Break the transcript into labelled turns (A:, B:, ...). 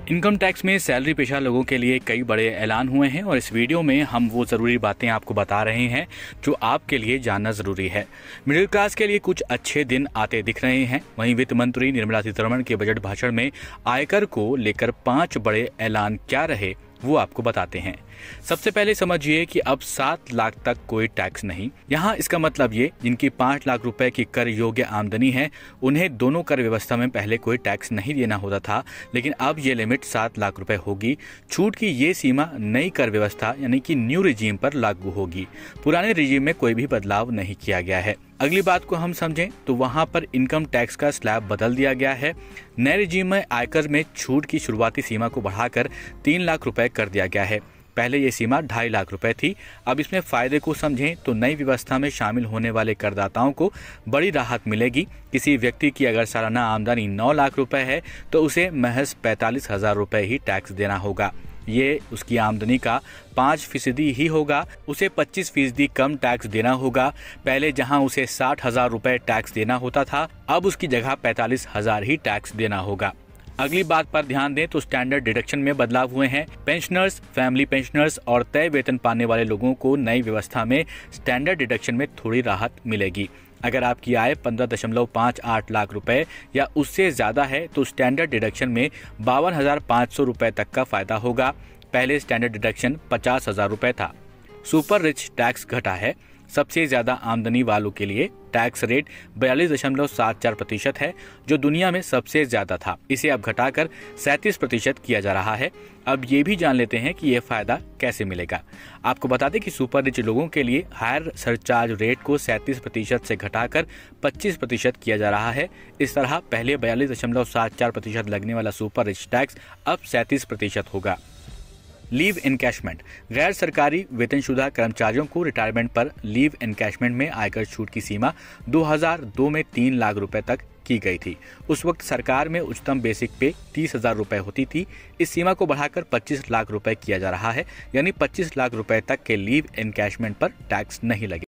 A: Income tax में salary पेशा लोगों के लिए कई बड़े ऐलान हुए हैं और इस वीडियो में हम वो ज़रूरी बातें आपको बता रहे हैं जो आपके लिए जानना ज़रूरी है। मिडिल क्लास के लिए कुछ अच्छे दिन आते दिख रहे हैं। वहीं वित्त मंत्री निर्मला सीतारमण के बजट भाषण में आयकर को लेकर 5 बड़े ऐलान क्या रहे वो आपको बताते हैं। सबसे पहले समझिए कि अब 7 लाख तक कोई टैक्स नहीं। यहाँ इसका मतलब ये जिनकी 5 लाख रुपए की कर योग्य आमदनी है उन्हें दोनों कर व्यवस्था में पहले कोई टैक्स नहीं देना होता था, लेकिन अब ये लिमिट 7 लाख रुपए होगी। छूट की ये सीमा नई कर व्यवस्था यानी कि न्यू रिजीम पर लागू होगी। पुराने रिजीम में कोई भी बदलाव नहीं किया गया है। अगली बात को हम समझें तो वहाँ पर इनकम टैक्स का स्लैब बदल दिया गया है। नए रिजीम में आयकर में छूट की शुरुआती सीमा को बढ़ाकर 3 लाख रुपए कर दिया गया है। पहले ये सीमा 2.5 लाख रुपए थी। अब इसमें फायदे को समझें तो नई व्यवस्था में शामिल होने वाले करदाताओं को बड़ी राहत मिलेगी। किसी व्यक्ति की अगर सालाना आमदनी 9 लाख रुपए है तो उसे महज 45,000 रुपए ही टैक्स देना होगा। ये उसकी आमदनी का 5% ही होगा। उसे 25% कम टैक्स देना होगा। पहले जहां उसे 60,000 रुपए टैक्स देना होता था, अब उसकी जगह 45,000 ही टैक्स देना होगा। अगली बात पर ध्यान दें तो स्टैंडर्ड डिडक्शन में बदलाव हुए हैं। पेंशनर्स, फैमिली पेंशनर्स और तय वेतन पाने वाले लोगों को नई व्यवस्था में स्टैंडर्ड डिडक्शन में थोड़ी राहत मिलेगी। अगर आपकी आय 15.58 लाख रुपए या उससे ज्यादा है तो स्टैंडर्ड डिडक्शन में 52,500 रुपए तक का फायदा होगा। पहले स्टैंडर्ड डिडक्शन 50,000 रुपए था। सुपर रिच टैक्स घटा है। सबसे ज्यादा आमदनी वालों के लिए टैक्स रेट 42.74% है, जो दुनिया में सबसे ज्यादा था। इसे अब घटाकर 37% किया जा रहा है। अब ये भी जान लेते हैं कि ये फायदा कैसे मिलेगा। आपको बता दें कि सुपर रिच लोगों के लिए हायर सरचार्ज रेट को 37% से घटाकर 25% किया जा रहा है। इस तरह पहले 42.74% लगने वाला सुपर रिच टैक्स अब 37% होगा। लीव एनकैशमेंट, गैर सरकारी वेतनशुदा कर्मचारियों को रिटायरमेंट पर लीव एनकैशमेंट में आयकर छूट की सीमा 2002 में 3 लाख रुपए तक की गई थी। उस वक्त सरकार में उच्चतम बेसिक पे 30,000 रुपए होती थी। इस सीमा को बढ़ाकर 25 लाख रुपए किया जा रहा है, यानी 25 लाख रुपए तक के लीव एनकैशमेंट पर टैक्स नहीं लगेगा।